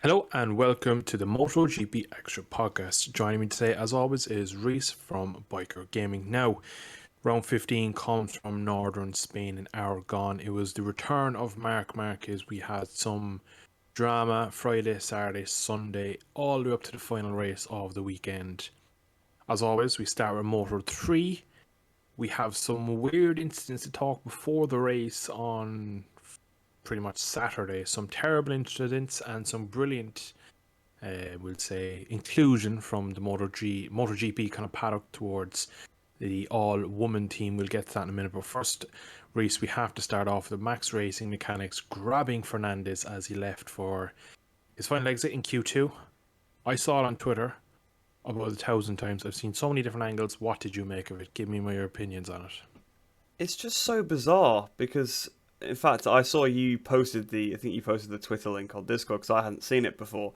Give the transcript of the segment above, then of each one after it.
Hello and welcome to the MotoGP-Xtra Podcast. Joining me today, as always, is Reese from Biker Gaming. Now, round 15 comes from northern Spain in Aragon. It was the return of Marc Marquez. We had some drama Friday, Saturday, Sunday, all the way up to the final race of the weekend. As always, we start with Moto 3. We have some weird incidents to talk before the race on pretty much Saturday. Some terrible incidents and some brilliant, we'll say, inclusion from the MotoGP kind of paddock towards the all-woman team. We'll get to that in a minute. But first, Reese, we have to start off with the Max Racing mechanics grabbing Fernandez as he left for his final exit in Q2. I saw it on Twitter about 1,000 times. I've seen so many different angles. What did you make of it? Give me your opinions on it. It's just so bizarre because, in fact, I saw you posted I think you posted the Twitter link on Discord because I hadn't seen it before.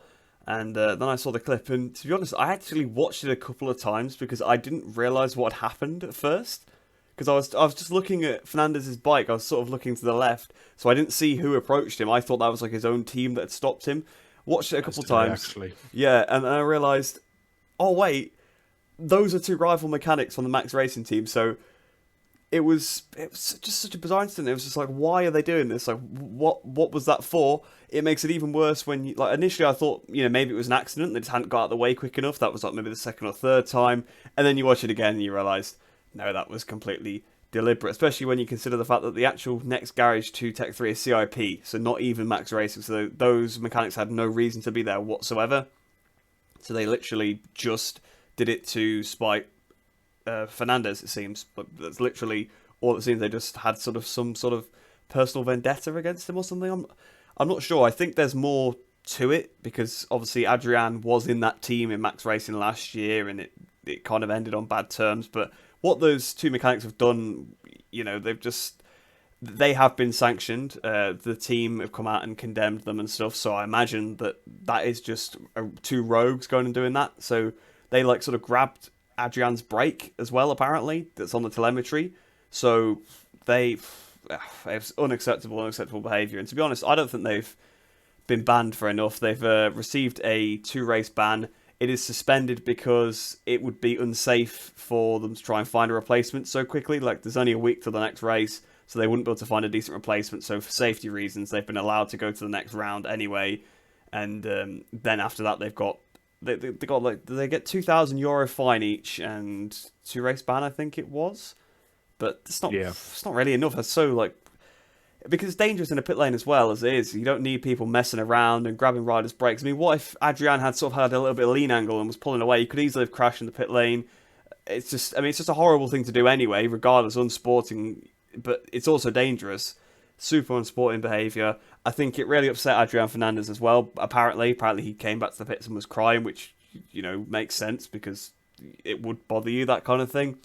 And then I saw the clip, and to be honest, I actually watched it a couple of times because I didn't realise what happened at first. Because I was just looking at Fernandez's bike, I was sort of looking to the left, so I didn't see who approached him. I thought that was like his own team that had stopped him. Watched it a couple of times. Actually. Yeah, and I realised, oh wait, those are two rival mechanics from the Max Racing team, so it was just such a bizarre incident. It was just like, why are they doing this? Like, what was that for? It makes it even worse when you, like, initially I thought, maybe it was an accident. They just hadn't got out of the way quick enough. That was like maybe the second or third time. And then you watch it again and you realise, no, that was completely deliberate. Especially when you consider the fact that the actual next garage to Tech 3 is CIP. So not even Max Racing. So those mechanics had no reason to be there whatsoever. So they literally just did it to spite Fernandez, it seems, but that's literally all it seems. They just had some sort of personal vendetta against him or something. I'm not sure. I think there's more to it because obviously Adrian was in that team in Max Racing last year, and it kind of ended on bad terms. But what those two mechanics have done, they have been sanctioned. The team have come out and condemned them and stuff. So I imagine that is just two rogues going and doing that. So they sort of grabbed Adrian's brake as well, apparently, that's on the telemetry. So it's unacceptable behaviour. And to be honest, I don't think they've been banned for enough. They've received a 2-race ban. It is suspended because it would be unsafe for them to try and find a replacement so quickly. Like, there's only a week till the next race, so they wouldn't be able to find a decent replacement. So for safety reasons, they've been allowed to go to the next round anyway. And then after that, they get €2,000 fine each and 2-race ban, I think it was. But it's not really enough. That's so because it's dangerous in a pit lane as well as it is. You don't need people messing around and grabbing riders' brakes. I mean, what if Adrian had sort of had a little bit of lean angle and was pulling away? He could easily have crashed in the pit lane. It's just a horrible thing to do anyway, regardless, unsporting. But it's also dangerous. Super unsporting behaviour. I think it really upset Adrian Fernandez as well. Apparently he came back to the pits and was crying, which makes sense because it would bother you, that kind of thing.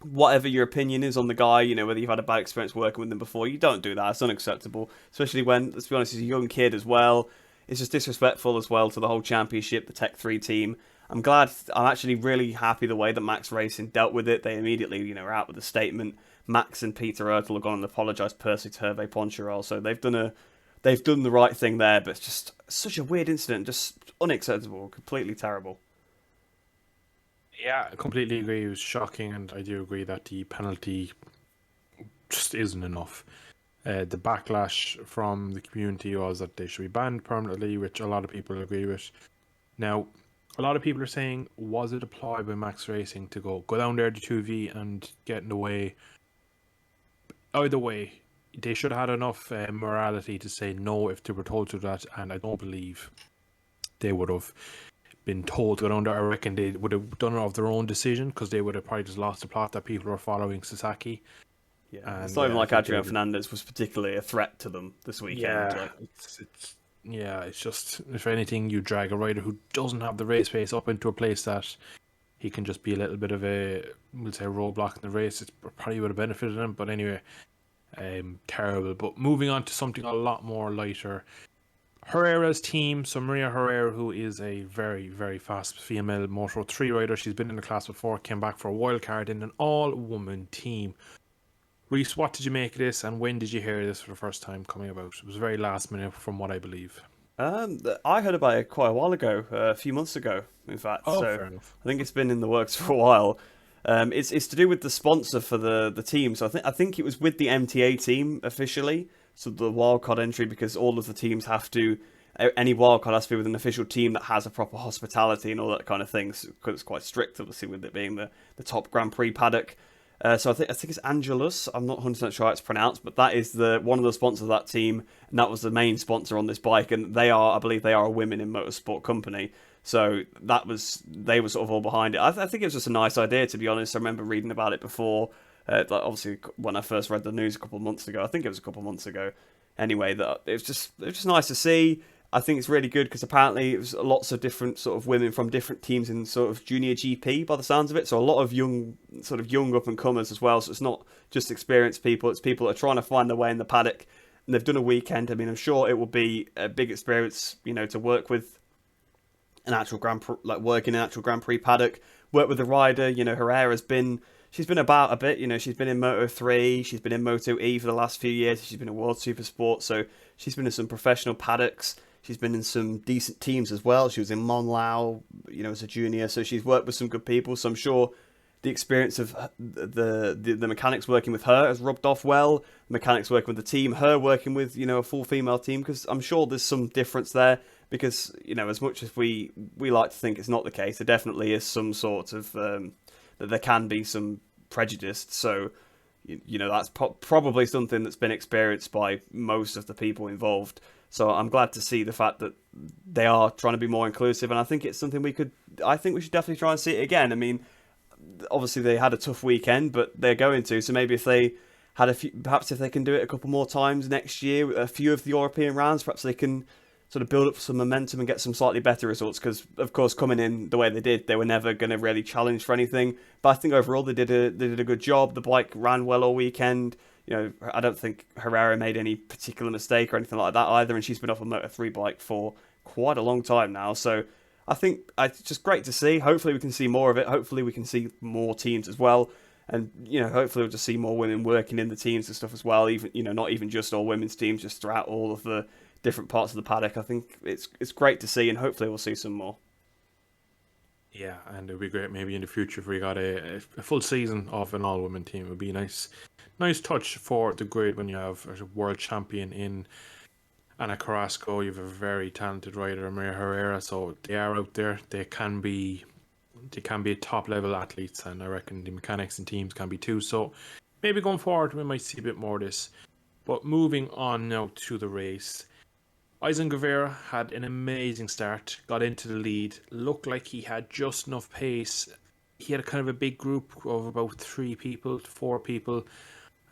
Whatever your opinion is on the guy, whether you've had a bad experience working with him before, you don't do that. It's unacceptable, especially when, let's be honest, he's a young kid as well. It's just disrespectful as well to the whole championship, the Tech 3 team. I'm actually really happy the way that Max Racing dealt with it. They immediately, are out with a statement. Max and Peter Ertl have gone and apologised personally to Hervé Poncharal, so they've done the right thing there. But it's just such a weird incident, just unacceptable, completely terrible. Yeah, I completely agree. It was shocking, and I do agree that the penalty just isn't enough. The backlash from the community was that they should be banned permanently, which a lot of people agree with. Now, a lot of people are saying, was it applied by Max Racing to go down there to 2V and get in the way? Either way, they should have had enough morality to say no if they were told to do that, and I don't believe they would have been told to go down there. I reckon they would have done it of their own decision because they would have probably just lost the plot that people were following Sasaki. Yeah, and it's not even like Adrian Fernandez was particularly a threat to them this weekend. Yeah, it's just, if anything, you drag a rider who doesn't have the race pace up into a place that he can just be a little bit of we'll say, roadblock in the race. It probably would have benefited him, but anyway, terrible. But moving on to something a lot more lighter. Herrera's team, so Maria Herrera, who is a very, very fast female Moto 3 rider. She's been in the class before, came back for a wild card in an all-woman team. Reese, what did you make of this, and when did you hear this for the first time coming about? It was very last minute from what I believe. I heard about it quite a while ago, a few months ago, in fact. Oh, So fair enough. I think it's been in the works for a while. It's to do with the sponsor for the team. So I think it was with the MTA team officially. So the wildcard entry, because all of the teams have to, any wildcard has to be with an official team that has a proper hospitality and all that kind of things. Because it's quite strict, obviously, with it being the top Grand Prix paddock. So I think it's Angelus. I'm not 100% sure how it's pronounced, but that is the one of the sponsors of that team, and that was the main sponsor on this bike. And I believe, they are a women in motorsport company. So they were sort of all behind it. I think it was just a nice idea, to be honest. I remember reading about it before. Like obviously, when I first read the news a couple of months ago, I think it was a couple of months ago. Anyway, that it was just nice to see. I think it's really good because apparently it was lots of different sort of women from different teams in sort of junior GP by the sounds of it. So a lot of young up and comers as well. So it's not just experienced people; it's people that are trying to find their way in the paddock. And they've done a weekend. I mean, I'm sure it will be a big experience, to work with an actual working in an actual Grand Prix paddock. Work with the rider. She's been about a bit. She's been in Moto3, she's been in Moto E for the last few years. She's been in World Supersport, so she's been in some professional paddocks. She's been in some decent teams as well. She was in Monlau, as a junior, so she's worked with some good people. So I'm sure the experience of the mechanics working with her has rubbed off well. The mechanics working with the team, her working with a full female team, because I'm sure there's some difference there. Because as much as we like to think it's not the case, there definitely is some sort of that there can be some prejudice. So that's probably something that's been experienced by most of the people involved. So I'm glad to see the fact that they are trying to be more inclusive, and I think it's something I think we should definitely try and see it again. I mean, obviously they had a tough weekend, but they're going to. So maybe if they had perhaps if they can do it a couple more times next year, a few of the European rounds, perhaps they can sort of build up some momentum and get some slightly better results. Because of course, coming in the way they did, they were never going to really challenge for anything. But I think overall they did a good job. The bike ran well all weekend. I don't think Herrera made any particular mistake or anything like that either, and she's been off a Moto3 bike for quite a long time now. So I think it's just great to see. Hopefully we can see more of it. Hopefully we can see more teams as well. And, hopefully we'll just see more women working in the teams and stuff as well. Even, not even just all women's teams, just throughout all of the different parts of the paddock. I think it's great to see, and hopefully we'll see some more. Yeah, and it would be great maybe in the future if we got a full season of an all-women team. It would be nice touch for the grid when you have a world champion in Ana Carrasco. You have a very talented rider, Maria Herrera. So they are out there. They can be top level athletes, and I reckon the mechanics and teams can be too. So maybe going forward we might see a bit more of this. But moving on now to the race. Eisen Guevara had an amazing start, got into the lead, looked like he had just enough pace. He had a kind of a big group of about 4 people,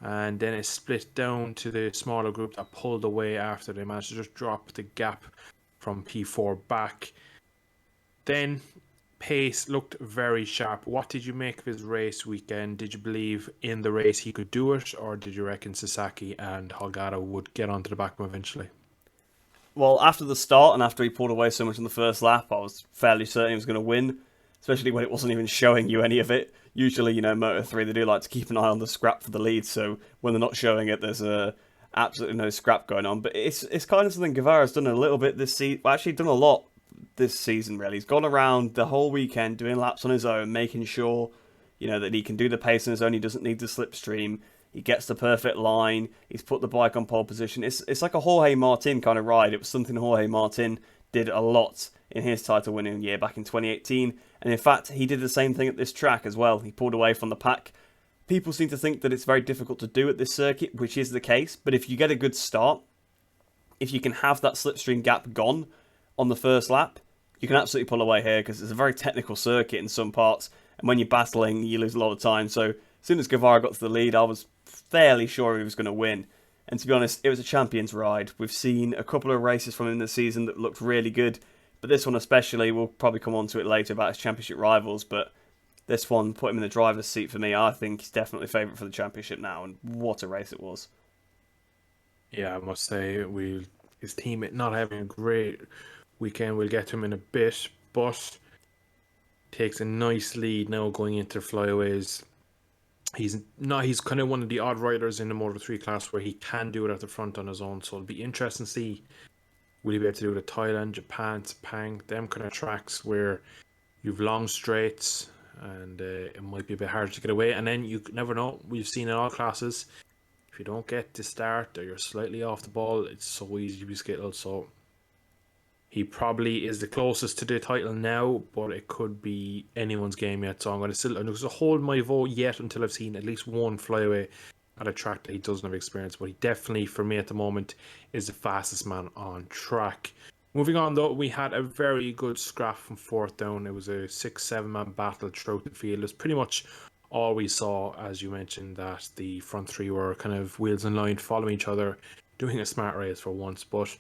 and then it split down to the smaller group that pulled away after they managed to just drop the gap from P4 back. Then pace looked very sharp. What did you make of his race weekend? Did you believe in the race he could do it, or did you reckon Sasaki and Holgado would get onto the back of him eventually? Well, after the start and after he pulled away so much in the first lap, I was fairly certain he was going to win, especially when it wasn't even showing you any of it. Usually, Moto3, they do like to keep an eye on the scrap for the lead, so when they're not showing it, there's absolutely no scrap going on. But it's kind of something Guevara's done a little bit this season. Well, actually, done a lot this season, really. He's gone around the whole weekend doing laps on his own, making sure, that he can do the pace on his own. He doesn't need the slipstream. He gets the perfect line. He's put the bike on pole position. It's like a Jorge Martin kind of ride. It was something Jorge Martin did a lot in his title-winning year back in 2018. And in fact, he did the same thing at this track as well. He pulled away from the pack. People seem to think that it's very difficult to do at this circuit, which is the case. But if you get a good start, if you can have that slipstream gap gone on the first lap, you can absolutely pull away here, because it's a very technical circuit in some parts. And when you're battling, you lose a lot of time. So as soon as Guevara got to the lead, I was fairly sure he was going to win. And to be honest, it was a champion's ride. We've seen a couple of races from him this season that looked really good, but this one especially, we'll probably come on to it later about his championship rivals, but this one put him in the driver's seat for me. I think he's definitely favourite for the championship now, and what a race it was. Yeah, I must say, his team not having a great weekend. We'll get to him in a bit, but takes a nice lead now going into flyaways. He's kind of one of the odd riders in the Moto3 class where he can do it at the front on his own. So it'll be interesting to see Will he be able to do the Thailand, Japan, Sepang, them kind of tracks where you've long straights and it might be a bit harder to get away? And then you never know. We've seen in all classes, if you don't get to start or you're slightly off the ball, it's so easy to be skittled. So he probably is the closest to the title now, but it could be anyone's game yet. So I'm going to hold my vote yet until I've seen at least one flyaway at a track that he doesn't have experience. But he definitely, for me at the moment, is the fastest man on track. Moving on, though, we had a very good scrap from fourth down. It was a 6-7 man battle throughout the field. It's pretty much all we saw, as you mentioned, that the front three were kind of wheels in line, following each other, doing a smart race for once. But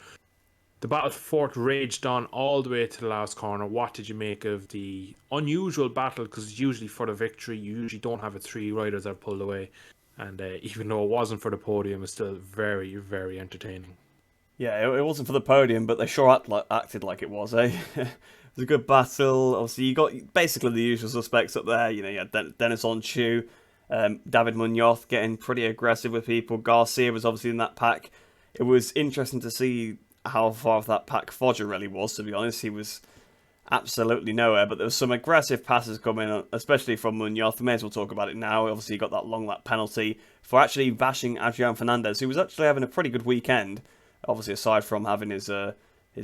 the battle for fourth raged on all the way to the last corner. What did you make of the unusual battle? Because usually for the victory, you usually don't have three riders that are pulled away. And even though it wasn't for the podium, it's still very, very entertaining. Yeah, it wasn't for the podium, but they sure acted like it was, eh? It was a good battle. Obviously, you got basically the usual suspects up there. You had Dennis Onchu, David Munoz getting pretty aggressive with people. Garcia was obviously in that pack. It was interesting to see how far off that pack Foggia really was, to be honest. He was absolutely nowhere, but there was some aggressive passes coming, especially from Munoz. We may as well talk about it now. Obviously, he got that long lap penalty for actually bashing Adrian Fernandez, who was actually having a pretty good weekend. Obviously, aside from having his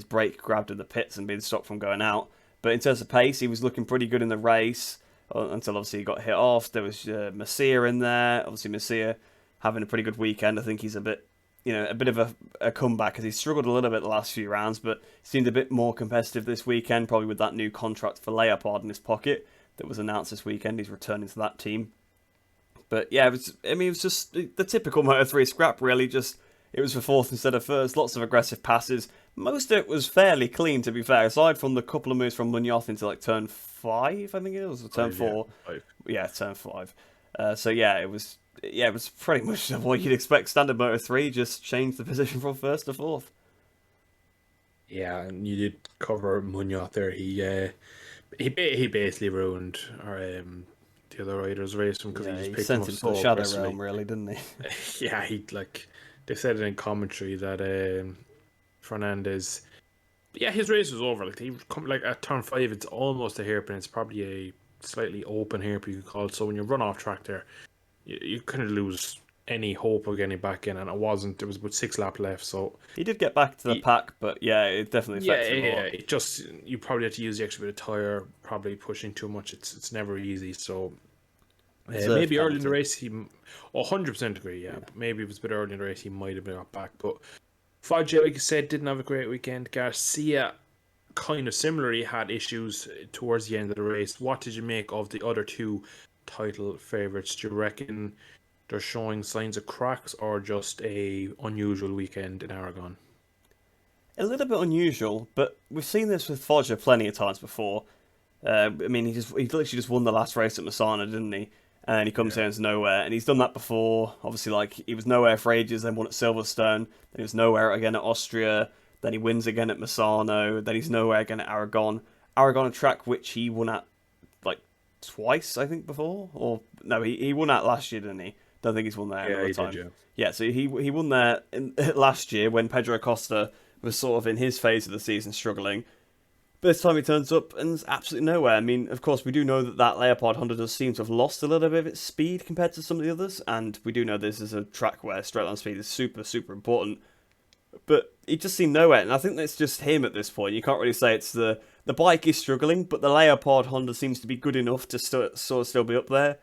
brake grabbed in the pits and being stopped from going out. But in terms of pace, he was looking pretty good in the race until obviously he got hit off. There was Masia in there. Obviously, Masia having a pretty good weekend. I think he's a bit of a comeback, because he struggled a little bit the last few rounds, but seemed a bit more competitive this weekend, probably with that new contract for Leopard in his pocket that was announced this weekend. He's returning to that team. But yeah, it was just the typical Moto3 scrap, really. Just it was for fourth instead of first. Lots of aggressive passes. Most of it was fairly clean, to be fair, aside from the couple of moves from Munoz into like turn 5, I think it was, or turn 4. Yeah, turn 5. So yeah, it was pretty much what you'd expect. Standard Moto3, just changed the position from first to fourth. Yeah, and you did cover Munoz there. He basically ruined the other riders' race because he just sent him to the shadow realm, really, didn't he? Yeah, they said it in commentary that Fernandez, yeah, his race was over. Like he come at turn 5, it's almost a hairpin. It's probably a slightly open hairpin, you could call it. So when you run off track there, you kind of lose any hope of getting back in, and it wasn't. There was about 6 laps left, so he did get back to the pack, but yeah, it definitely affected him. Yeah, it just, you probably had to use the extra bit of tire, probably pushing too much. It's never easy. So maybe early in the race, he 100% agree. Yeah, but maybe if it was a bit early in the race, he might have been got back. But Foggia, like you said, didn't have a great weekend. Garcia, kind of similarly, had issues towards the end of the race. What did you make of the other two title favourites? Do you reckon they're showing signs of cracks, or just a unusual weekend in Aragon? A little bit unusual, but we've seen this with Foggia plenty of times before. I mean, he literally just won the last race at Masana, didn't he? And he comes down to nowhere, and he's done that before. Obviously, like, he was nowhere for ages, then won at Silverstone, then he was nowhere again at Austria, then he wins again at Misano, then he's nowhere again at Aragon. Aragon, a track which he won at, like, twice, I think, before? Or, no, he won at last year, didn't he? Don't think he's won there another time. Did, yeah, so he won there last year when Pedro Acosta was sort of in his phase of the season struggling. But this time he turns up and there's absolutely nowhere. I mean, of course, we do know that Leopard Honda does seem to have lost a little bit of its speed compared to some of the others, and we do know this is a track where straight line speed is super, super important. But he just seemed nowhere, and I think that's just him at this point. You can't really say it's the bike is struggling, but the Leopard Honda seems to be good enough to sort of still be up there.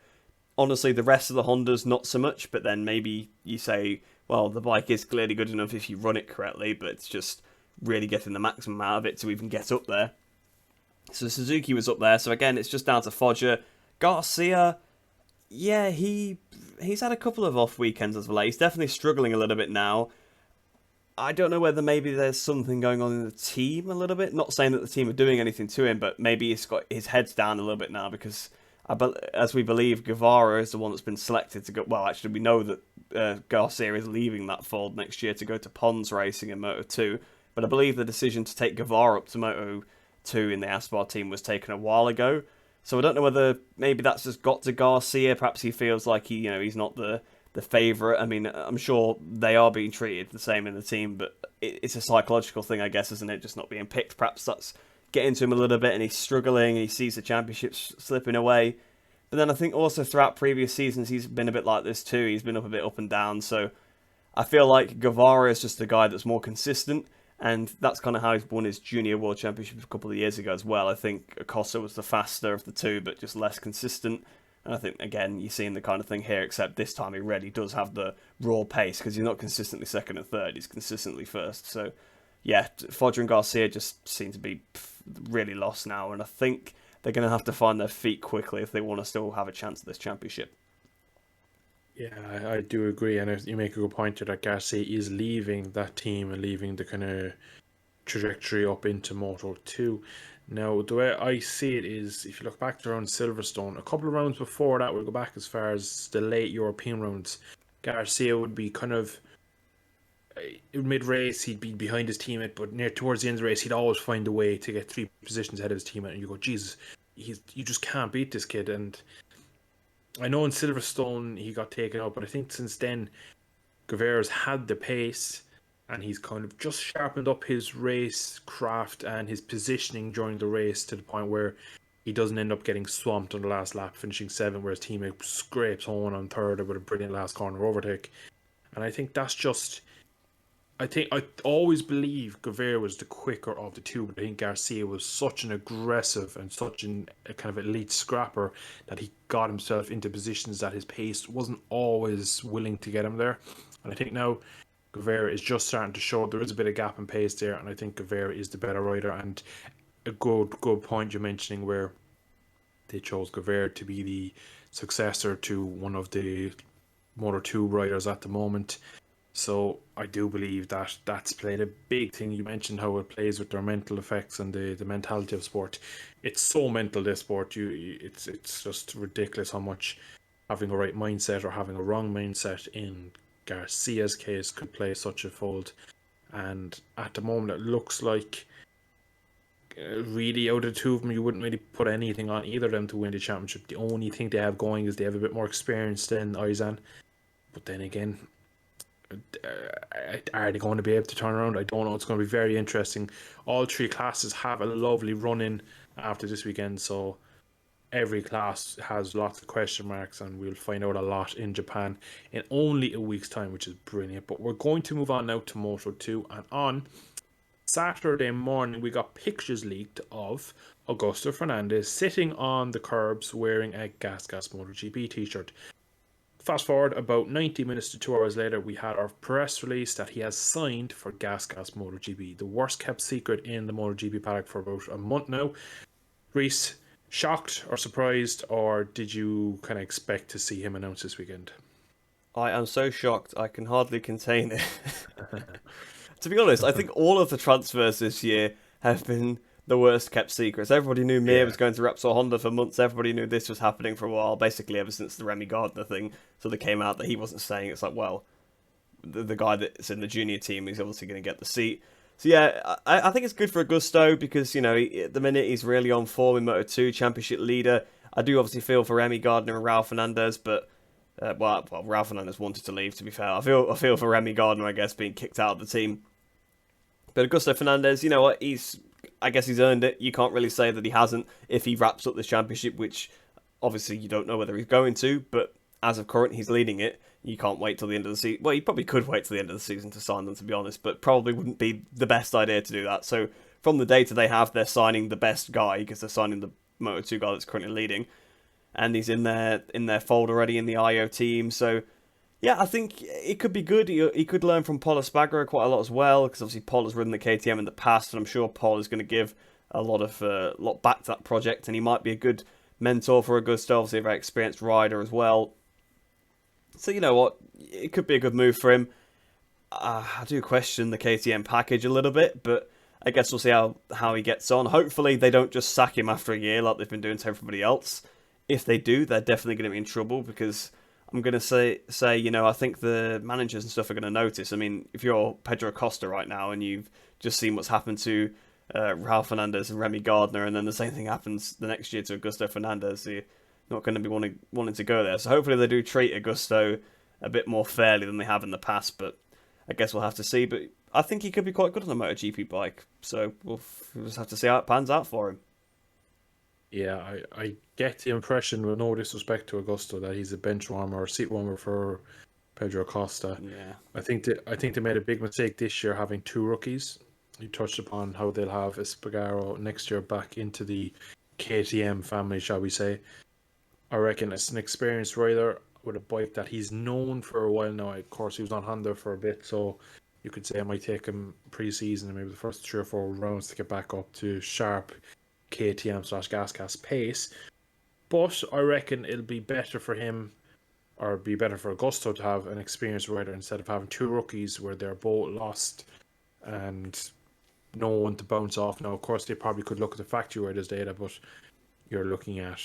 Honestly, the rest of the Hondas, not so much, but then maybe you say, well, the bike is clearly good enough if you run it correctly, but it's just really getting the maximum out of it to even get up there. So Suzuki was up there, so again, it's just down to Foggia. Garcia, yeah, he's had a couple of off weekends as of late. He's definitely struggling a little bit now. I don't know whether maybe there's something going on in the team a little bit. Not saying that the team are doing anything to him, but maybe he's got his head's down a little bit now because, as we believe, Guevara is the one that's been selected to go. Well, actually, we know that Garcia is leaving that fold next year to go to Pons Racing in Moto2. But I believe the decision to take Guevara up to Moto2 in the Aspar team was taken a while ago. So I don't know whether maybe that's just got to Garcia. Perhaps he feels like he's not the the favourite. I mean, I'm sure they are being treated the same in the team, but it's a psychological thing, I guess, isn't it? Just not being picked. Perhaps that's getting to him a little bit, and he's struggling, and he sees the championships slipping away. But then I think also throughout previous seasons, he's been a bit like this too. He's been up a bit up and down, so I feel like Guevara is just a guy that's more consistent, and that's kind of how he's won his Junior World Championship a couple of years ago as well. I think Acosta was the faster of the two, but just less consistent. And I think, again, you're seeing the kind of thing here, except this time he really does have the raw pace, because he's not consistently second and third, he's consistently first. So, yeah, Foggia and Garcia just seem to be really lost now, and I think they're going to have to find their feet quickly if they want to still have a chance at this championship. Yeah, I do agree, and you make a good point here that Garcia is leaving that team and leaving the kind of trajectory up into Moto 2. Now, the way I see it is, if you look back to around Silverstone, a couple of rounds before that, we'll go back as far as the late European rounds, Garcia would be kind of, mid-race, he'd be behind his teammate, but near towards the end of the race, he'd always find a way to get 3 positions ahead of his teammate, and you go, Jesus, you just can't beat this kid. And I know in Silverstone he got taken out, but I think since then, Guevara's had the pace, and he's kind of just sharpened up his race craft and his positioning during the race to the point where he doesn't end up getting swamped on the last lap, finishing 7th, where his teammate scrapes home on 3rd with a brilliant last corner overtake. And I think that's just... I always believe Guevara was the quicker of the two, but I think Garcia was such an aggressive and such a kind of elite scrapper that he got himself into positions that his pace wasn't always willing to get him there. And I think now Guevara is just starting to show there is a bit of gap in pace there, and I think Guevara is the better rider. And a good point you're mentioning where they chose Guevara to be the successor to one of the Moto 2 riders at the moment. So I do believe that that's played a big thing. You mentioned how it plays with their mental effects and the mentality of sport. It's so mental, this sport. It's just ridiculous how much having a right mindset or having a wrong mindset in Garcia's case could play such a fold. And at the moment it looks like really out of the two of them you wouldn't really put anything on either of them to win the championship. The only thing they have going is they have a bit more experience than Izan. But then again, are they going to be able to turn around? I don't know. It's going to be very interesting. All 3 classes have a lovely run in after this weekend, so every class has lots of question marks, and we'll find out a lot in Japan in only a week's time, which is brilliant. But we're going to move on now to Moto 2, and on Saturday morning we got pictures leaked of Augusto Fernandez sitting on the curbs wearing a Gas MotoGP t-shirt. Fast forward about 90 minutes to 2 hours later, we had our press release that he has signed for Gas MotoGP, the worst kept secret in the MotoGP paddock for about a month now. Reese, shocked or surprised, or did you kind of expect to see him announce this weekend? I am so shocked, I can hardly contain it. To be honest, I think all of the transfers this year have been the worst kept secrets. Everybody knew Mir was going to Repsol Honda for months. Everybody knew this was happening for a while, basically ever since the Remy Gardner thing. So they came out that he wasn't staying. It's like, well, the guy that's in the junior team is obviously going to get the seat. So yeah, I think it's good for Augusto because, you know, at the minute he's really on form in Moto2, championship leader. I do obviously feel for Remy Gardner and Raul Fernandez, but well, Raul Fernandez wanted to leave, to be fair. I feel for Remy Gardner, I guess, being kicked out of the team. But Augusto Fernandez, you know what, I guess he's earned it. You can't really say that he hasn't if he wraps up this championship, which obviously you don't know whether he's going to, but as of current, he's leading it. You can't wait till the end of the season. Well, you probably could wait till the end of the season to sign them, to be honest, but probably wouldn't be the best idea to do that. So from the data they have, they're signing the best guy because they're signing the Moto2 guy that's currently leading, and he's in their fold already in the IO team. So yeah, I think it could be good. He could learn from Paul Espargaro quite a lot as well, because obviously Paul has ridden the KTM in the past, and I'm sure Paul is going to give a lot back to that project, and he might be a good mentor for Augusto, obviously a very experienced rider as well. So you know what, it could be a good move for him. I do question the KTM package a little bit, but I guess we'll see how he gets on. Hopefully they don't just sack him after a year like they've been doing to everybody else. If they do, they're definitely going to be in trouble, because I'm going to say, you know, I think the managers and stuff are going to notice. I mean, if you're Pedro Acosta right now and you've just seen what's happened to Raul Fernandez and Remy Gardner, and then the same thing happens the next year to Augusto Fernandez, so you're not going to be wanting to go there. So hopefully they do treat Augusto a bit more fairly than they have in the past. But I guess we'll have to see. But I think he could be quite good on a MotoGP bike. So we'll just have to see how it pans out for him. Yeah, I get the impression, with no disrespect to Augusto, that he's a bench warmer or seat warmer for Pedro Acosta. Yeah. I think they made a big mistake this year having two rookies. You touched upon how they'll have Espargaro next year back into the KTM family, shall we say. I reckon it's an experienced rider with a bike that he's known for a while now. Of course, he was on Honda for a bit, so you could say it might take him pre-season and maybe the first 3 or 4 rounds to get back up to sharp KTM/GasGas pace. But I reckon it'll be better for him, or be better for Augusto, to have an experienced rider instead of having two rookies where they're both lost and no one to bounce off. Now, of course, they probably could look at the factory riders data, but you're looking at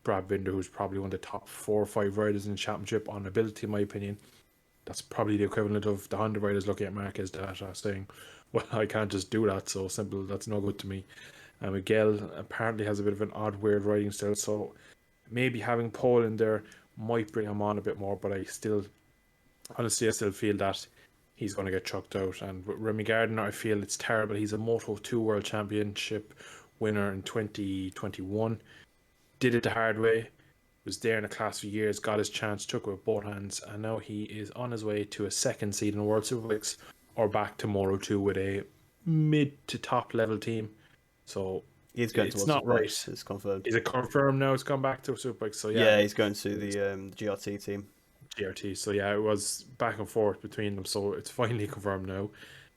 Brad Binder, who's probably one of the top 4 or 5 riders in the championship on ability, in my opinion. That's probably the equivalent of the Honda riders looking at Marquez data saying, well, I can't just do that, so simple, that's no good to me. And Miguel apparently has a bit of an odd, weird riding style, so maybe having Paul in there might bring him on a bit more, but I still feel that he's going to get chucked out. And with Remy Gardner, I feel it's terrible. He's a Moto2 World Championship winner in 2021. Did it the hard way. Was there in a class for years, got his chance, took it with both hands, and now he is on his way to a second seed in the World Superbikes or back to Moto2 with a mid to top level team. So he's going it's to not right. It's confirmed. Is it confirmed now? It's gone back to Superbikes. So yeah, he's going to the GRT team. GRT. So yeah, it was back and forth between them. So it's finally confirmed now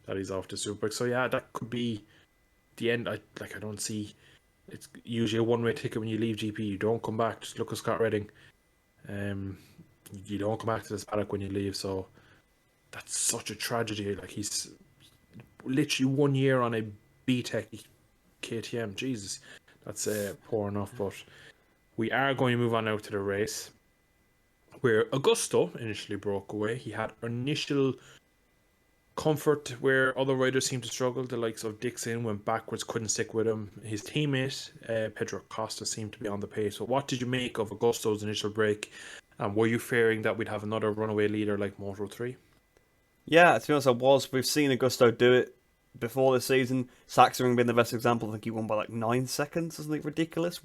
that he's off to Superbikes. So yeah, that could be the end. I don't see. It's usually a one-way ticket when you leave GP. You don't come back. Just look at Scott Redding. You don't come back to this paddock when you leave. So that's such a tragedy. Like, he's literally 1 year on a B-Tech KTM. Jesus, that's poor enough. But we are going to move on now to the race where Augusto initially broke away. He had initial comfort where other riders seemed to struggle. The likes of Dixon went backwards, couldn't stick with him. His teammate, Pedro Acosta, seemed to be on the pace. So what did you make of Augusto's initial break? And were you fearing that we'd have another runaway leader like Moto3? Yeah, to be honest, I was. We've seen Augusto do it before this season. Sachsenring being the best example. I think he won by like 9 seconds, or something ridiculous.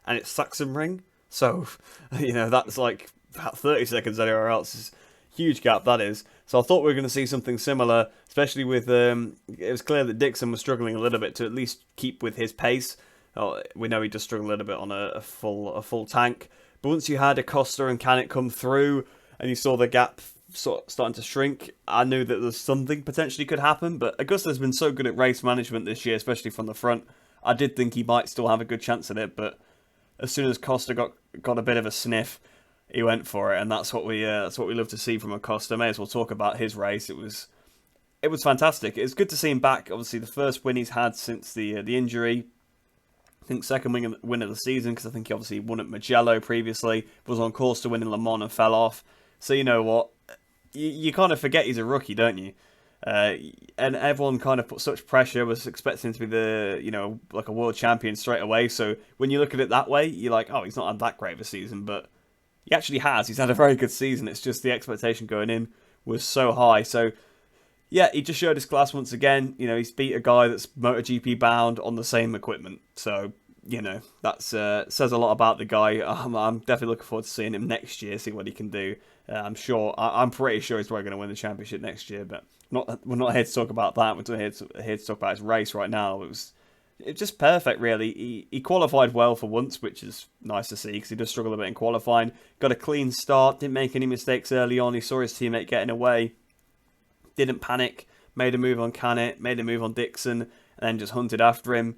And it's Sachsenring. So, that's like about 30 seconds anywhere else. Huge gap that is. So I thought we were going to see something similar, especially with it was clear that Dixon was struggling a little bit to at least keep with his pace. We know he just struggled a little bit on a full tank. But once you had Acosta and Canet come through and you saw the gap starting to shrink, I knew that there's something potentially could happen. But Augusta's been so good at race management this year, especially from the front. I did think he might still have a good chance at it, but as soon as Costa got a bit of a sniff, he went for it, and that's what we love to see from Acosta. May as well talk about his race. It was fantastic. It's good to see him back. Obviously, the first win he's had since the injury. I think second win of the season, because I think he obviously won at Mugello previously. Was on course to win in Le Mans and fell off. So you know what, you kind of forget he's a rookie, don't you? And everyone kind of put such pressure, was expecting him to be like a world champion straight away. So when you look at it that way, you're like, oh, he's not had that great of a season, but he actually has. He's had a very good season. It's just the expectation going in was so high. So, yeah, he just showed his class once again. He's beat a guy that's MotoGP bound on the same equipment. So, that says a lot about the guy. I'm definitely looking forward to seeing him next year, see what he can do. I'm pretty sure he's probably going to win the championship next year. But we're not here to talk about that. We're here to talk about his race right now. It's just perfect, really. He qualified well for once, which is nice to see, because he does struggle a bit in qualifying. Got a clean start, didn't make any mistakes early on. He saw his teammate getting away, didn't panic, made a move on Canet, made a move on Dixon, and then just hunted after him.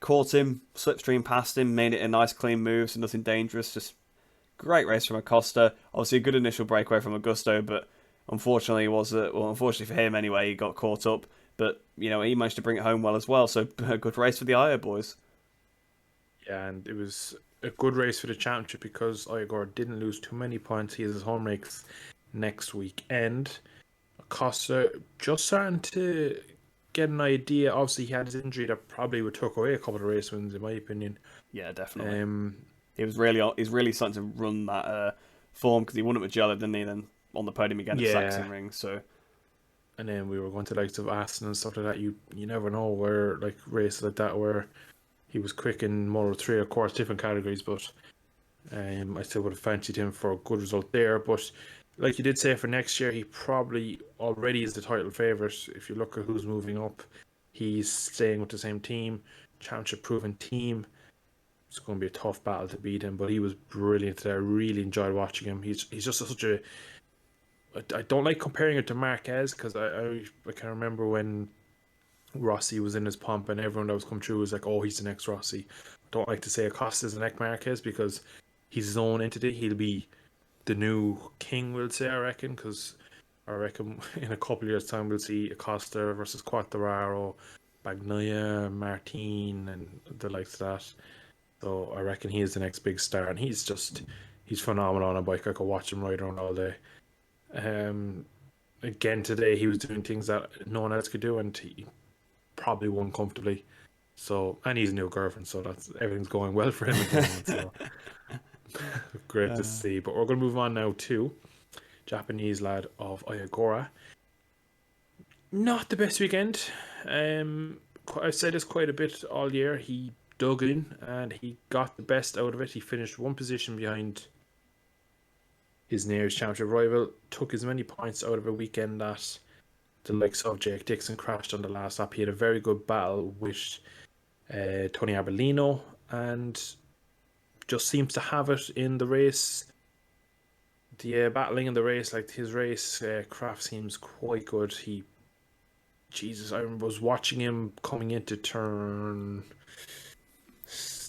Caught him, slipstream past him, made it a nice clean move, so nothing dangerous. Just great race from Acosta. Obviously a good initial breakaway from Augusto, but unfortunately unfortunately for him anyway, he got caught up. But, he managed to bring it home well as well. So, a good race for the Aya boys. Yeah, and it was a good race for the championship because Igor didn't lose too many points. He has his home race next weekend. Acosta just starting to get an idea. Obviously, he had his injury that probably would took away a couple of race wins, in my opinion. Yeah, definitely. He's really starting to run form because he won at Mugello, didn't he? Then on the podium again at Sachsenring. So, and then we were going to likes of Aston and stuff like that. You never know where like races like that where he was quick in Moto3, of course, different categories, but I still would have fancied him for a good result there. But like you did say, for next year, he probably already is the title favourite. If you look at who's moving up, he's staying with the same team, championship proven team. It's going to be a tough battle to beat him, but he was brilliant today. I really enjoyed watching him. He's just such a... I don't like comparing it to Marquez because I can remember when Rossi was in his pomp and everyone that was come through was like, oh, he's the next Rossi. I don't like to say Acosta's the next Marquez because he's his own entity. He'll be the new king, we'll say, I reckon, because I reckon in a couple of years' time we'll see Acosta versus Quartararo, Bagnaia, Martin, and the likes of that. So I reckon he is the next big star, and he's phenomenal on a bike. I could watch him ride around all day. Again today he was doing things that no one else could do, and he probably won comfortably. So, and he's a new girlfriend, so that's everything's going well for him at the moment. So great to see. But we're going to move on now to Japanese lad of Ayagora. Not the best weekend. I've said this quite a bit all year. He dug in and he got the best out of it. He finished one position behind his nearest championship rival, took as many points out of a weekend that the likes of Jake Dixon crashed on the last lap. He had a very good battle with Tony Arbolino and just seems to have it in the race. The battling in the race, like his race craft seems quite good. I was watching him coming into turn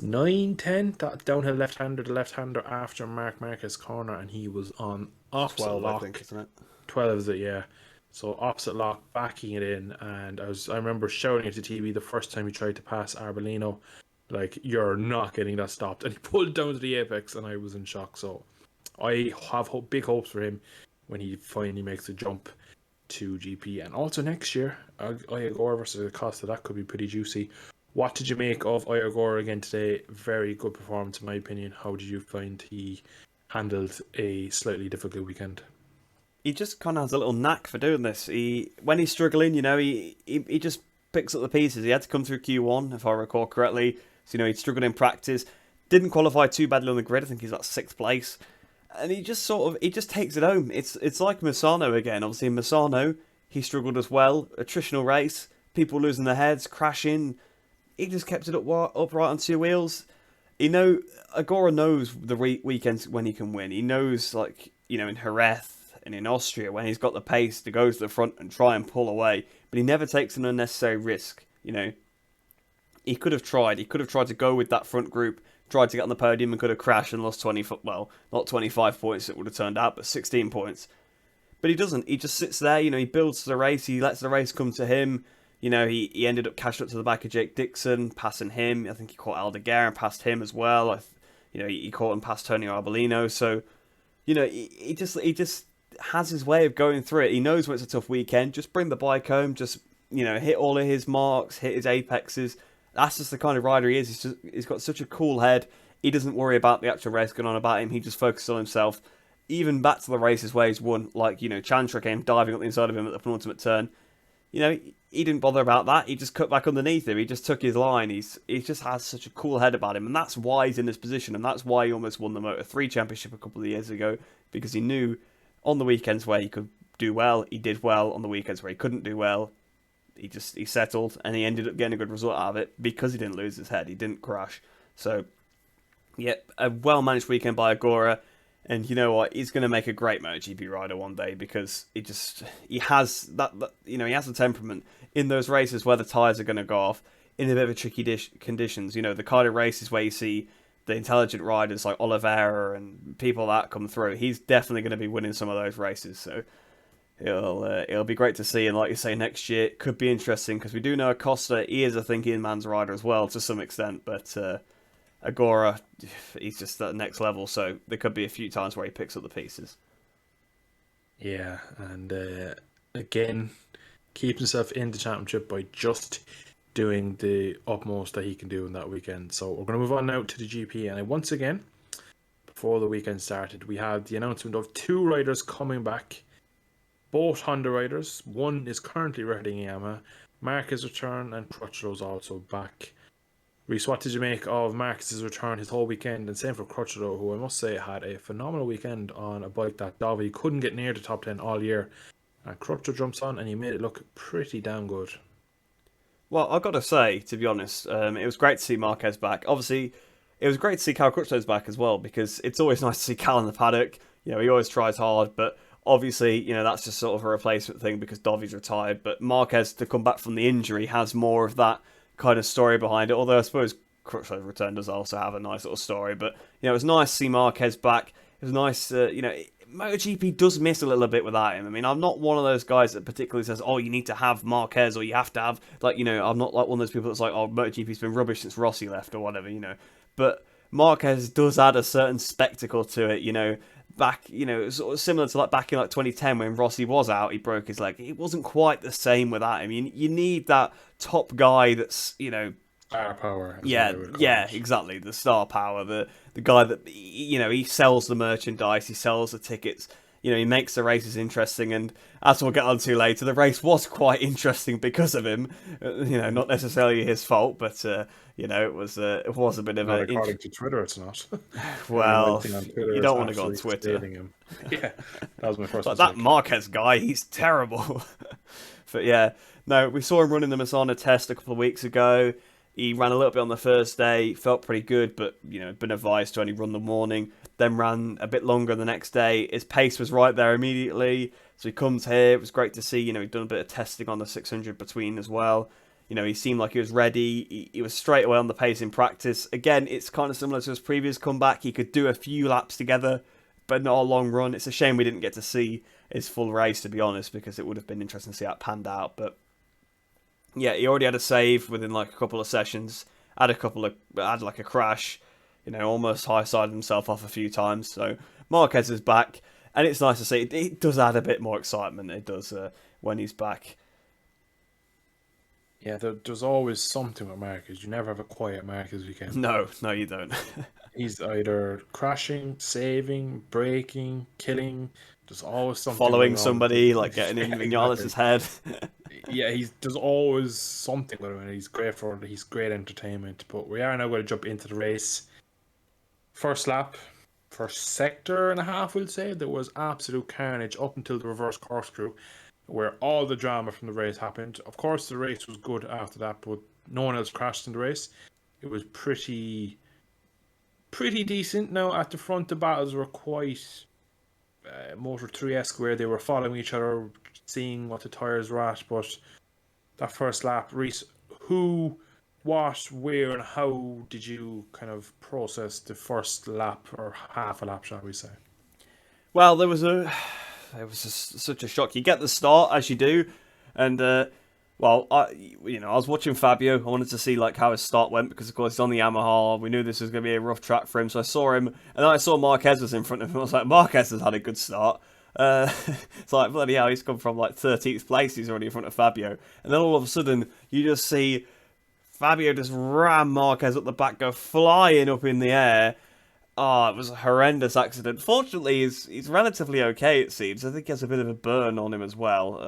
9, 10, that downhill the left-hander after Marc Marquez corner, and he was on opposite 12, lock. I think, isn't it? 12 is it, yeah. So opposite lock, backing it in, and I remember shouting at the TV the first time he tried to pass Arbolino, like, you're not getting that stopped, and he pulled down to the apex, and I was in shock. So I have big hopes for him when he finally makes the jump to GP, and also next year, Ayagora versus Acosta, that could be pretty juicy. What did you make of Ayagora again today? Very good performance in my opinion. How did you find he handled a slightly difficult weekend? He just kind of has a little knack for doing this. When he's struggling, he just picks up the pieces. He had to come through Q1, if I recall correctly. So, he'd struggled in practice. Didn't qualify too badly on the grid. I think he's like 6th place. And he just takes it home. It's like Misano again. Obviously, in Misano, he struggled as well. Attritional race, people losing their heads, crashing. He just kept it upright on 2 wheels. Agora knows the weekends when he can win. He knows, in Jerez and in Austria, when he's got the pace to go to the front and try and pull away. But he never takes an unnecessary risk, He could have tried. He could have tried to go with that front group, tried to get on the podium and could have crashed and lost 20, well, not 25 points it would have turned out, but 16 points. But he doesn't. He just sits there, he builds the race. He lets the race come to him. He ended up catching up to the back of Jake Dixon, passing him. I think he caught Aldeguer and passed him as well. He caught and passed Tony Arbolino. So, he just has his way of going through it. He knows when it's a tough weekend. Just bring the bike home. Just, hit all of his marks, hit his apexes. That's just the kind of rider he is. He's got such a cool head. He doesn't worry about the actual race going on about him. He just focuses on himself. Even back to the races where he's won, Chandra came diving up the inside of him at the penultimate turn. He didn't bother about that. He just cut back underneath him. He just took his line. He just has such a cool head about him. And that's why he's in this position. And that's why he almost won the Moto3 Championship a couple of years ago. Because he knew on the weekends where he could do well, he did well. On the weekends where he couldn't do well, he settled. And he ended up getting a good result out of it because he didn't lose his head. He didn't crash. So, a well-managed weekend by Agora. And you know what? He's going to make a great MotoGP rider one day because he has that he has the temperament in those races where the tyres are going to go off in a bit of a tricky conditions. The kind of races where you see the intelligent riders like Oliveira and people that come through. He's definitely going to be winning some of those races. So it'll be great to see. And like you say, next year it could be interesting because we do know Acosta, he is a thinking man's rider as well to some extent, but. Agora, he's just at the next level, so there could be a few times where he picks up the pieces. Yeah, and again, keeps himself in the championship by just doing the utmost that he can do in that weekend. So we're going to move on now to the GP, and once again, before the weekend started, we had the announcement of 2 riders coming back. Both Honda riders. One is currently riding Yamaha. Marquez's return and Crutchlow's also back. Reese, what did you make of Marquez's return his whole weekend? And same for Crutchlow, who I must say had a phenomenal weekend on a bike that Dovi couldn't get near the top 10 all year. And Crutchlow jumps on and he made it look pretty damn good. Well, I've got to say, to be honest, it was great to see Marquez back. Obviously, it was great to see Cal Crutchlow's back as well, because it's always nice to see Cal in the paddock. He always tries hard, but obviously, that's just sort of a replacement thing because Dovi's retired. But Marquez, to come back from the injury, has more of that kind of story behind it. Although I suppose Crutchlow's return does also have a nice little story. But, it was nice to see Marquez back. It was nice, MotoGP does miss a little bit without him. I mean, I'm not one of those guys that particularly says, oh, you need to have Marquez or you have to have, I'm not like one of those people that's like, oh, MotoGP's been rubbish since Rossi left or whatever, But Marquez does add a certain spectacle to it, back, sort of similar to back in 2010 when Rossi was out, he broke his leg. It wasn't quite the same without him. You need that top guy that's, star power. Yeah, exactly. The star power, the guy that he sells the merchandise, he sells the tickets. He makes the races interesting, and as we'll get onto later, the race was quite interesting because of him. Not necessarily his fault, but it was a bit of a. According to Twitter, it's not. Well, you don't want to go on Twitter. Yeah, that was my first. Like that Marquez guy, he's terrible. But yeah, no, we saw him running the Masana test a couple of weeks ago. He ran a little bit on the first day, felt pretty good, but, been advised to only run the morning. Then ran a bit longer the next day. His pace was right there immediately. So he comes here. It was great to see. He'd done a bit of testing on the 600 between as well. He seemed like he was ready. He was straight away on the pace in practice. Again, it's kind of similar to his previous comeback. He could do a few laps together, but not a long run. It's a shame we didn't get to see his full race, to be honest, because it would have been interesting to see how it panned out. But yeah, he already had a save within a couple of sessions. Had a crash. Almost high-sided himself off a few times. So Marquez is back, and it's nice to see. It does add a bit more excitement. It does when he's back. Yeah, there's always something with Marquez. You never have a quiet Marquez weekend. No, you don't. He's either crashing, saving, braking, killing. There's always something. Following somebody, getting in Vinales' head. Yeah, there's always something with him, and he's great entertainment. But we are now going to jump into the race. First lap, first sector and a half, we'll say, there was absolute carnage up until the reverse corkscrew, where all the drama from the race happened. Of course, the race was good after that, but no one else crashed in the race. It was pretty decent. Now, at the front, the battles were quite Motor 3-esque, where they were following each other, seeing what the tyres were at. But that first lap, Reese, who, what, where, and how did you kind of process the first lap, or half a lap, shall we say? Well, it was such a shock. You get the start, as you do, and I was watching Fabio. I wanted to see how his start went, because of course he's on the Yamaha. We knew this was going to be a rough track for him, so I saw him, and then I saw Marquez was in front of him. I was like, Marquez has had a good start. It's like, bloody hell, he's come from 13th place. He's already in front of Fabio, and then all of a sudden you just see Fabio just ram Marquez up the back, go flying up in the air. Oh, it was a horrendous accident. Fortunately, he's relatively okay, it seems. I think he has a bit of a burn on him as well.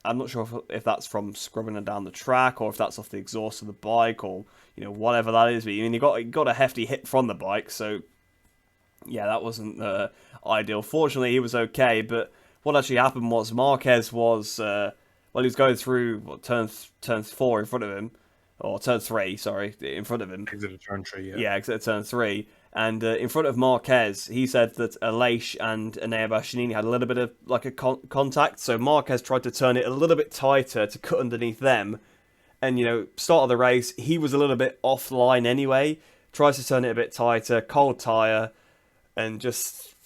I'm not sure if that's from scrubbing him down the track, or if that's off the exhaust of the bike, or whatever that is. But he got a hefty hit from the bike, so yeah, that wasn't ideal. Fortunately, he was okay. But what actually happened was Marquez was he was going through turn 4 in front of him, or turn 3, sorry, in front of him. Exit turn 3, yeah. Yeah, exit turn 3. And in front of Marquez, he said that Aleix and Enea Bastianini had a little bit of a contact. So Marquez tried to turn it a little bit tighter to cut underneath them. And, start of the race, he was a little bit offline anyway. Tries to turn it a bit tighter, cold tyre, and just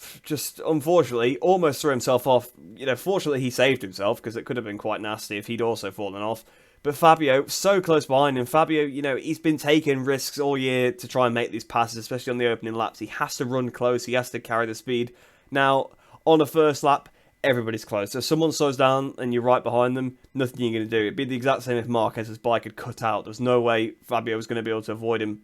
unfortunately almost threw himself off. Fortunately he saved himself, because it could have been quite nasty if he'd also fallen off. But Fabio, so close behind him. Fabio, he's been taking risks all year to try and make these passes, especially on the opening laps. He has to run close. He has to carry the speed. Now, on a first lap, everybody's close. So if someone slows down and you're right behind them, nothing you're going to do. It'd be the exact same if Marquez's bike had cut out. There's no way Fabio was going to be able to avoid him.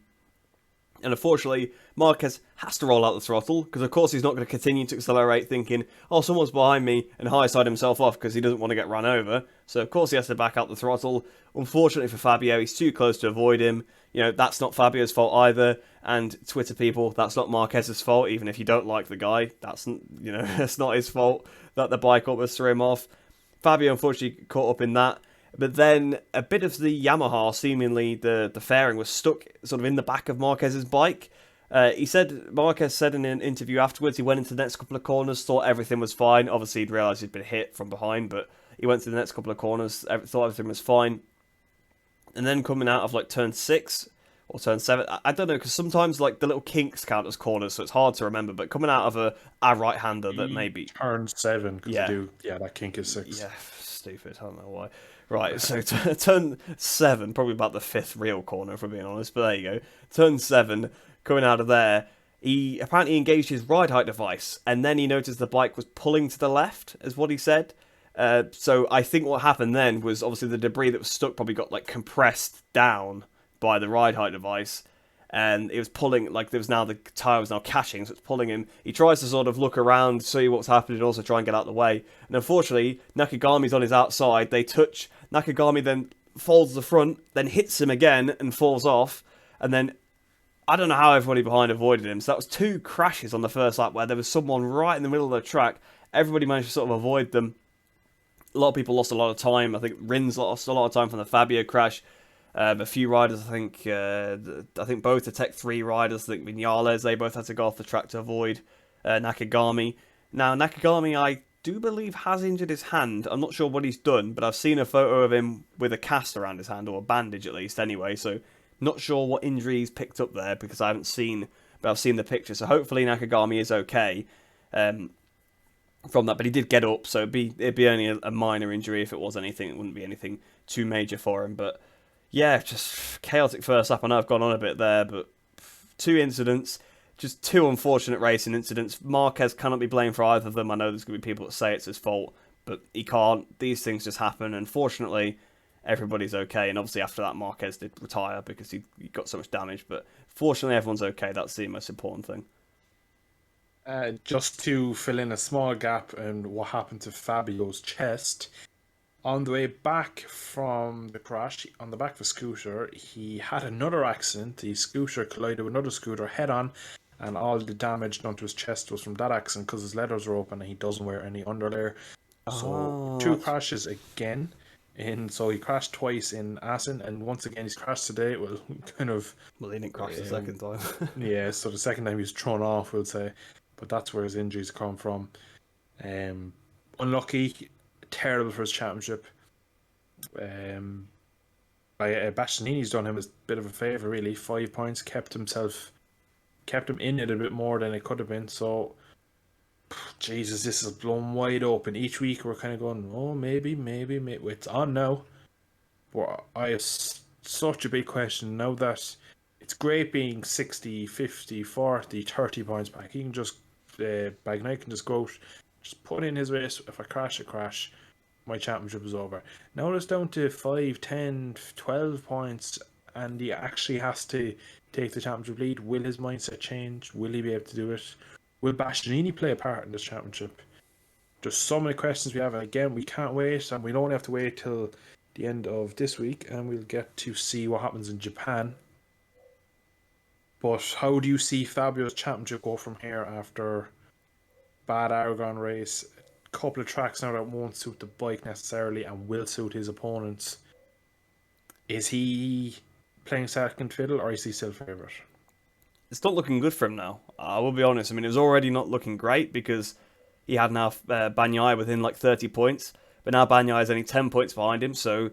And unfortunately, Marquez has to roll out the throttle, because of course he's not going to continue to accelerate thinking, oh, someone's behind me, and high-side himself off because he doesn't want to get run over. So of course he has to back out the throttle. Unfortunately for Fabio, he's too close to avoid him. That's not Fabio's fault either. And Twitter people, that's not Marquez's fault, even if you don't like the guy. That's, it's not his fault that the bike almost threw him off. Fabio unfortunately caught up in that. But then a bit of the Yamaha, seemingly the fairing, was stuck sort of in the back of Marquez's bike. Marquez said in an interview afterwards, he went into the next couple of corners, thought everything was fine. Obviously, he'd realised he'd been hit from behind, but he went to the next couple of corners, thought everything was fine. And then coming out of like turn 6 or turn 7, I don't know, because sometimes like the little kinks count as corners, so it's hard to remember. But coming out of a right-hander that maybe turn 7, because that kink is 6. Yeah, stupid. I don't know why. Right, so turn 7, probably about the 5th real corner, if we're being honest, but there you go. Turn 7, coming out of there, he apparently engaged his ride height device, and then he noticed the bike was pulling to the left, is what he said. So I think what happened then was obviously the debris that was stuck probably got like compressed down by the ride height device, and it was pulling, like there was now the tyre was now catching, so it's pulling him. He tries to sort of look around, see what's happening, and also try and get out of the way. And unfortunately, Nakagami's on his outside. They touch. Nakagami then folds the front, then hits him again and falls off. And then I don't know how everybody behind avoided him. So that was 2 crashes on the first lap where there was someone right in the middle of the track. Everybody managed to sort of avoid them. A lot of people lost a lot of time. I think Rins lost a lot of time from the Fabio crash. A few riders, I think both the Tech 3 riders, I think Vinales, they both had to go off the track to avoid Nakagami. Now, Nakagami, I do believe, has injured his hand. I'm not sure what he's done, but I've seen a photo of him with a cast around his hand, or a bandage at least, anyway, so not sure what injury he's picked up there, because I haven't seen, but I've seen the picture, so hopefully Nakagami is okay from that, but he did get up, so it'd be only a minor injury. If it was anything, it wouldn't be anything too major for him, but yeah, just chaotic first lap. I know I've gone on a bit there, but 2 incidents, just 2 unfortunate racing incidents. Marquez cannot be blamed for either of them. I know there's going to be people that say it's his fault, but he can't. These things just happen, and fortunately, everybody's okay. And obviously after that, Marquez did retire because he got so much damage, but fortunately everyone's okay. That's the most important thing. Just to fill in a small gap in what happened to Fabio's chest, on the way back from the crash, on the back of a scooter, he had another accident. The scooter collided with another scooter head on, and all the damage done to his chest was from that accident because his leathers were open and he doesn't wear any underlayer. So 2 crashes again. And so he crashed twice in Assen, and once again he's crashed today. Well, he didn't crash the second time. Yeah, so the second time he was thrown off, we'll say. But that's where his injuries come from. Unlucky, terrible for his championship. Bastianini's done him a bit of a favour, really. 5 points, kept him in it a bit more than it could have been. So, Jesus, this is blown wide open. Each week we're kind of going, oh, maybe. It's on now. But I have such a big question now that it's great being 60, 50, 40, 30 points back. He can just, Bagnaia can just go out, just put in his race. If I crash, I crash. My championship is over. Now it's down to 5, 10, 12 points, and he actually has to take the championship lead. Will his mindset change? Will he be able to do it? Will Bastianini play a part in this championship? Just so many questions we have, and again, we can't wait, and we don't have to wait till the end of this week, and we'll get to see what happens in Japan. But how do you see Fabio's championship go from here after bad Aragon race? Couple of tracks now that won't suit the bike necessarily and will suit his opponents. Is he playing second fiddle, or is he still favourite? It's not looking good for him now. I will be honest. I mean, it was already not looking great because he had now Bagnaia within like 30 points, but now Bagnaia is only 10 points behind him. So,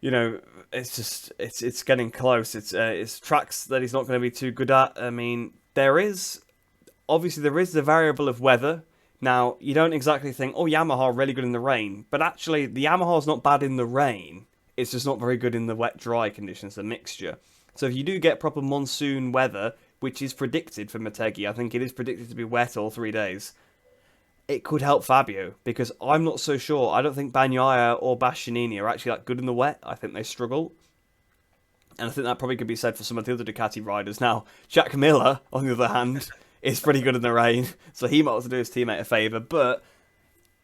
it's just it's getting close. It's tracks that he's not going to be too good at. I mean, there is the variable of weather. Now, you don't exactly think, oh, Yamaha are really good in the rain. But actually, the Yamaha's not bad in the rain. It's just not very good in the wet, dry conditions, the mixture. So if you do get proper monsoon weather, which is predicted for Motegi, I think it is predicted to be wet all 3 days, it could help Fabio. Because I'm not so sure. I don't think Bagnaia or Bastianini are actually that good in the wet. I think they struggle. And I think that probably could be said for some of the other Ducati riders. Now, Jack Miller, on the other hand, is pretty good in the rain, so he might also do his teammate a favour. But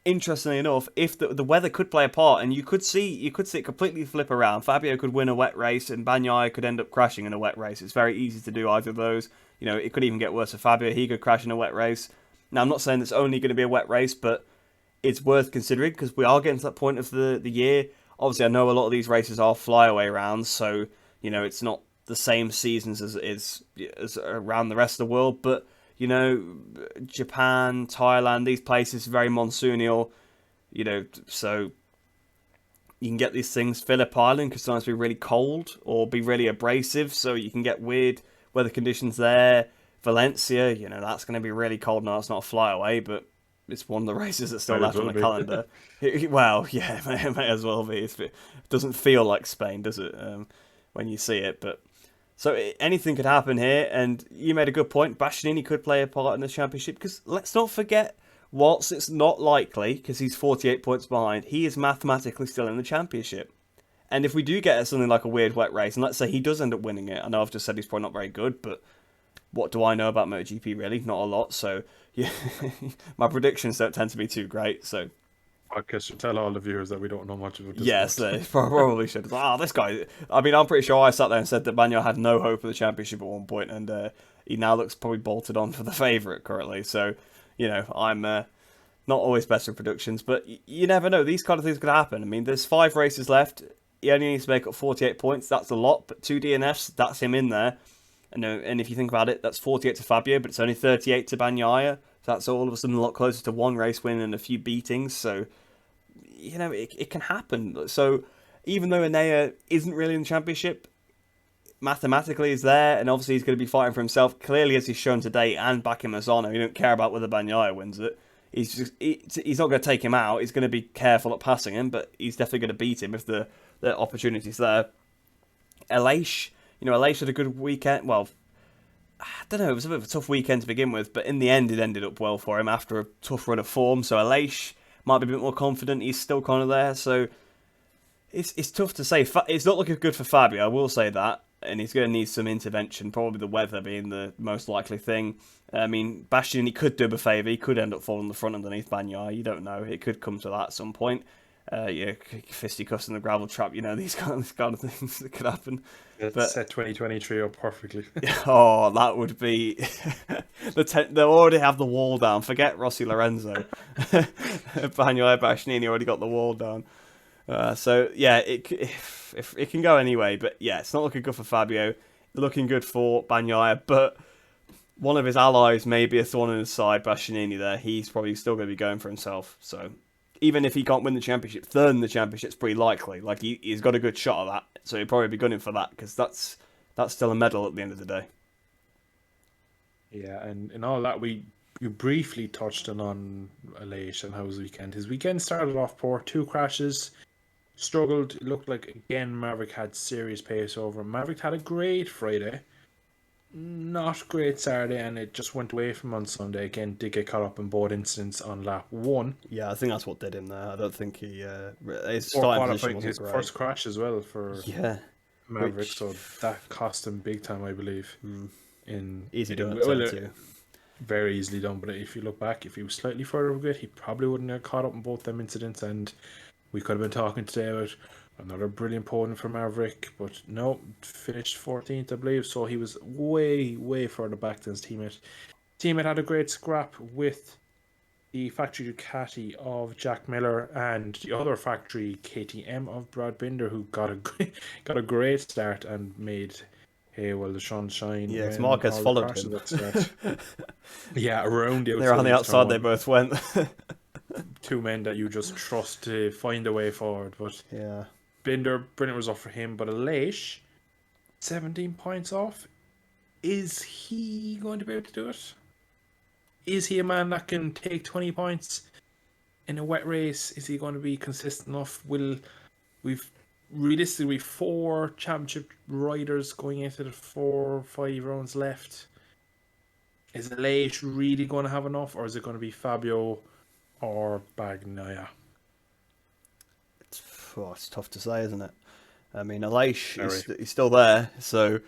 interestingly enough, if the weather could play a part, and you could see it completely flip around. Fabio could win a wet race, and Bagnaia could end up crashing in a wet race. It's very easy to do either of those. You know, it could even get worse for Fabio. He could crash in a wet race. Now, I'm not saying it's only going to be a wet race, but it's worth considering because we are getting to that point of the year. Obviously, I know a lot of these races are flyaway rounds, so you know it's not the same seasons as around the rest of the world. But you know, Japan, Thailand, these places are very monsoonial. You know, so you can get these things. Phillip Island can sometimes be really cold or be really abrasive, so you can get weird weather conditions there. Valencia, you know, that's going to be really cold. Now it's not a flyaway, but it's one of the races that's still left on the calendar. Well, yeah, it may as well be. It doesn't feel like Spain, does it, when you see it? But so anything could happen here, and you made a good point. Bastianini could play a part in the championship, because let's not forget, whilst it's not likely, because he's 48 points behind, he is mathematically still in the championship. And if we do get something like a weird wet race, and let's say he does end up winning it, I know I've just said he's probably not very good, but what do I know about MotoGP, really? Not a lot, so yeah, my predictions don't tend to be too great, so... I guess you tell all the viewers that we don't know much about this. Yes, they probably should. This guy... I mean, I'm pretty sure I sat there and said that Bagnaia had no hope of the championship at one point, and he now looks probably bolted on for the favourite currently, so, you know, I'm not always best with predictions, but you never know. These kind of things could happen. I mean, there's 5 races left. He only needs to make up 48 points. That's a lot, but 2 DNFs, that's him in there. And if you think about it, that's 48 to Fabio, but it's only 38 to Bagnaia. So that's all of a sudden a lot closer to one race win and a few beatings. So, you know, it can happen. So even though Enea isn't really in the championship, mathematically is there, and obviously he's going to be fighting for himself. Clearly, as he's shown today, and back in Mazzano, you don't care about whether Bagnaia wins it. He's not going to take him out. He's going to be careful at passing him, but he's definitely going to beat him if the opportunity's there. Aleix had a good weekend. Well, I don't know, it was a bit of a tough weekend to begin with, but in the end it ended up well for him after a tough run of form. So Aleix might be a bit more confident. He's still kind of there, so it's tough to say. It's not looking good for Fabio, I will say that, and he's going to need some intervention, probably the weather being the most likely thing. I mean, Bastianini could do him a favour. He could end up falling the front underneath Bagnaia. You don't know. It could come to that at some point. Fisticuffs in the gravel trap, you know, these kind of things that could happen. But set 2023 up perfectly. Oh, that would be... They already have the wall down. Forget Rossi Lorenzo. Bagnaia Bastianini already got the wall down. So, yeah, if it can go anyway. But, yeah, it's not looking good for Fabio. Looking good for Bagnaia. But one of his allies may be a thorn in his side, Bastianini there. He's probably still going to be going for himself. So... even if he can't win the championship, third in the championship's pretty likely. Like, he's got a good shot at that, so he'll probably be gunning for that, because that's still a medal at the end of the day. Yeah, and in all that, you briefly touched on Aleix and how his weekend. His weekend started off poor, 2 crashes, struggled. It looked like, again, Maverick had serious pace over him. Maverick had a great Friday, not great Saturday, and it just went away from him on Sunday. Again, did get caught up in both incidents on lap 1. Yeah, I think that's what did him there. I don't think his starting position wasn't his great. First crash as well for Maverick, so that cost him big time, I believe. Easy done too. Very easily done, but if you look back, if he was slightly further away, he probably wouldn't have caught up in both them incidents, and we could have been talking today about another brilliant podium for Maverick, but no, finished 14th, I believe, so he was way, way further back than his teammate. Teammate had a great scrap with the factory Ducati of Jack Miller and the other factory KTM of Brad Binder, who got a great start and made the sunshine. Yeah, because Marquez followed him. Yeah, around the outside. They're on the outside, they both went. 2 men that you just trust to find a way forward, but yeah. Binder, brilliant result for him, but Aleix, 17 points off. Is he going to be able to do it? Is he a man that can take 20 points in a wet race? Is he going to be consistent enough? We've realistically 4 championship riders going into the 4 or 5 rounds left. Is Aleix really going to have enough, or is it going to be Fabio or Bagnaia? It's tough to say, isn't it? I mean, Aleix is still there, so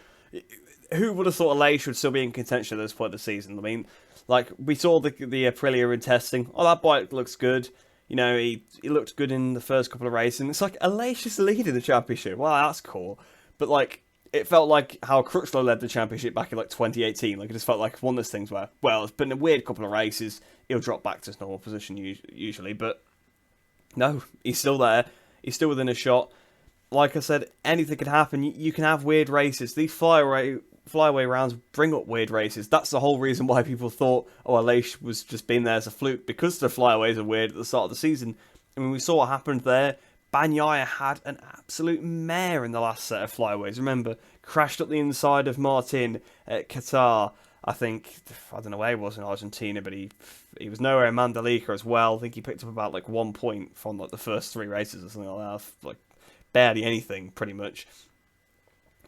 who would have thought Aleix would still be in contention at this point of the season? I mean, like, we saw the Aprilia in testing. Oh, that bike looks good. You know, he looked good in the first couple of races. And it's like, Aleix is leading the championship. Wow, that's cool. But, like, it felt like how Crutchlow led the championship back in, like, 2018. Like, it just felt like one of those things where, well, it's been a weird couple of races. He'll drop back to his normal position usually. But, no, he's still there. He's still within a shot. Like I said, anything could happen. You can have weird races. These flyaway rounds bring up weird races. That's the whole reason why people thought, oh, Aleix was just being there as a fluke, because the flyaways are weird at the start of the season. I mean, we saw what happened there. Bagnaia had an absolute mare in the last set of flyaways. Remember, crashed up the inside of Martin at Qatar. I don't know where he was in Argentina, but he was nowhere in Mandalika as well. I think he picked up about like 1 point from like the first 3 races or something like that. Like barely anything, pretty much.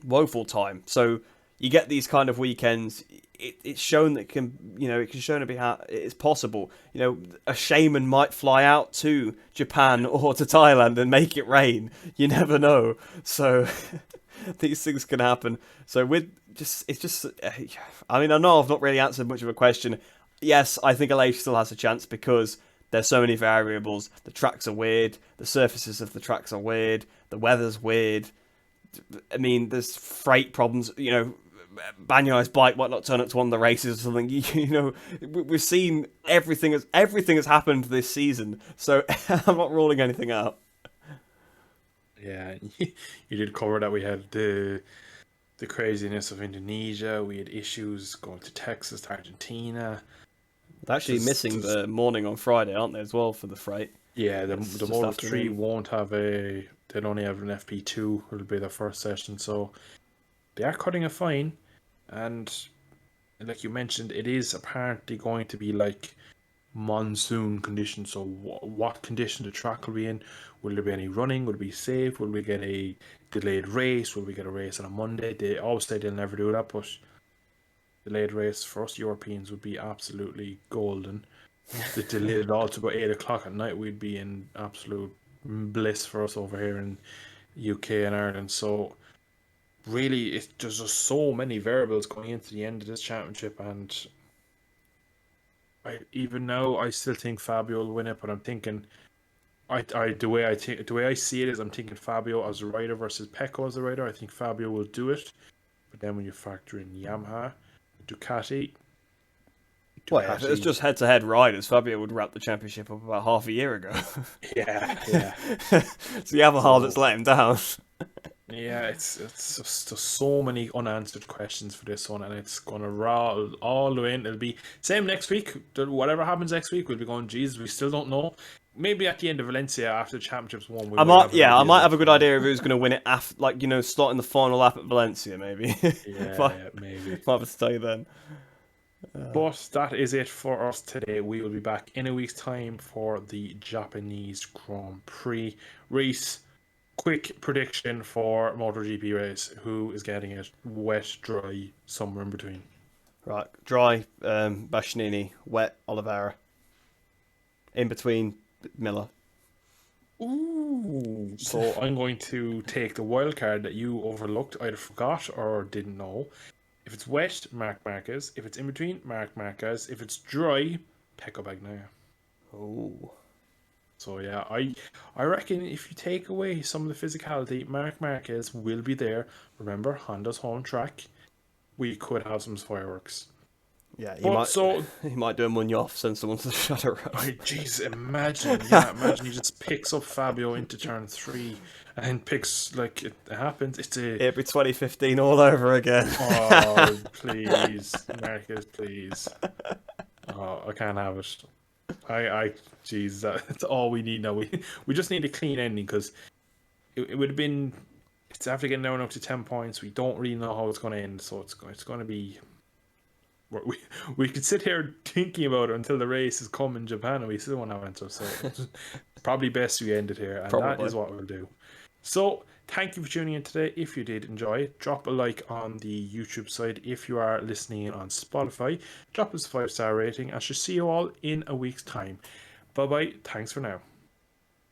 Woeful time. So you get these kind of weekends. It's shown that it can show it's possible. You know, a Shaman might fly out to Japan or to Thailand and make it rain. You never know. So these things can happen. So I mean, I know I've not really answered much of a question. Yes, I think Aleix still has a chance because there's so many variables. The tracks are weird. The surfaces of the tracks are weird. The weather's weird. I mean, there's freight problems. You know, Bagnaia's bike might not turn up to one of the races or something. You know, we've seen everything has happened this season. So I'm not ruling anything out. Yeah, you did cover that. We had the craziness of Indonesia. We had issues going to Texas, to Argentina. They're actually missing the morning on Friday, aren't they, as well, for the freight? Yeah, the Moto 3 won't have they'll only have an FP2. It'll be their first session, so they are cutting a fine. And like you mentioned, it is apparently going to be like monsoon conditions. So what condition the track will be in? Will there be any running? Will it be safe? Will we get a delayed race? Will we get a race on a Monday? They always say they'll never do that, but delayed race for us Europeans would be absolutely golden. The delayed all to about 8 o'clock at night, we'd be in absolute bliss for us over here in UK and Ireland. So really, there's just so many variables going into the end of this championship, and even now I still think Fabio will win it. But I'm thinking, the way I see it is, I'm thinking Fabio as a rider versus Pecco as a rider. I think Fabio will do it, but then when you factor in Yamaha, Ducati. Well, if it was just head-to-head riders, Fabio would wrap the championship up about half a year ago. Yeah. It's the Yamaha that's let him down. Yeah, it's just there's so many unanswered questions for this one, and it's going to roll all the way in. It'll be same next week. Whatever happens next week, we'll be going, geez, we still don't know. Maybe at the end of Valencia, after the championships won, I might have a good idea of who's going to win it after, like, you know, starting the final lap at Valencia, maybe. Maybe. Might have to tell you then. But that is it for us today. We will be back in a week's time for the Japanese Grand Prix. Reese, quick prediction for MotoGP race. Who is getting it? Wet, dry, somewhere in between. Right, dry, Bastianini, wet, Oliveira. In between, Miller. Ooh. So I'm going to take the wild card that you overlooked, either forgot or didn't know. If it's wet, Marc Marquez. If it's in between, Marc Marquez. If it's dry, Pecco Bagnaia. Oh. So yeah, I reckon if you take away some of the physicality, Marc Marquez will be there. Remember, Honda's home track. We could have some fireworks. Yeah, he might do a Munoz, send someone to the shadow road. Jeez, imagine he just picks up Fabio into turn 3 and picks, like, it happens. It'd be 2015 all over again. Oh, please, Marcus, please. Oh, I can't have it. Jeez, that's all we need now. We just need a clean ending, because it would have been. It's after getting down up to 10 points. We don't really know how it's going to end, so it's going to be. We could sit here thinking about it until the race is come in Japan, and we still won't have answers. So it's probably best we end it here, and that is what we'll do. So thank you for tuning in today. If you did enjoy it, drop a like on the YouTube side. If you are listening in on Spotify, drop us a 5-star rating. I shall see you all in a week's time. Bye bye. Thanks for now.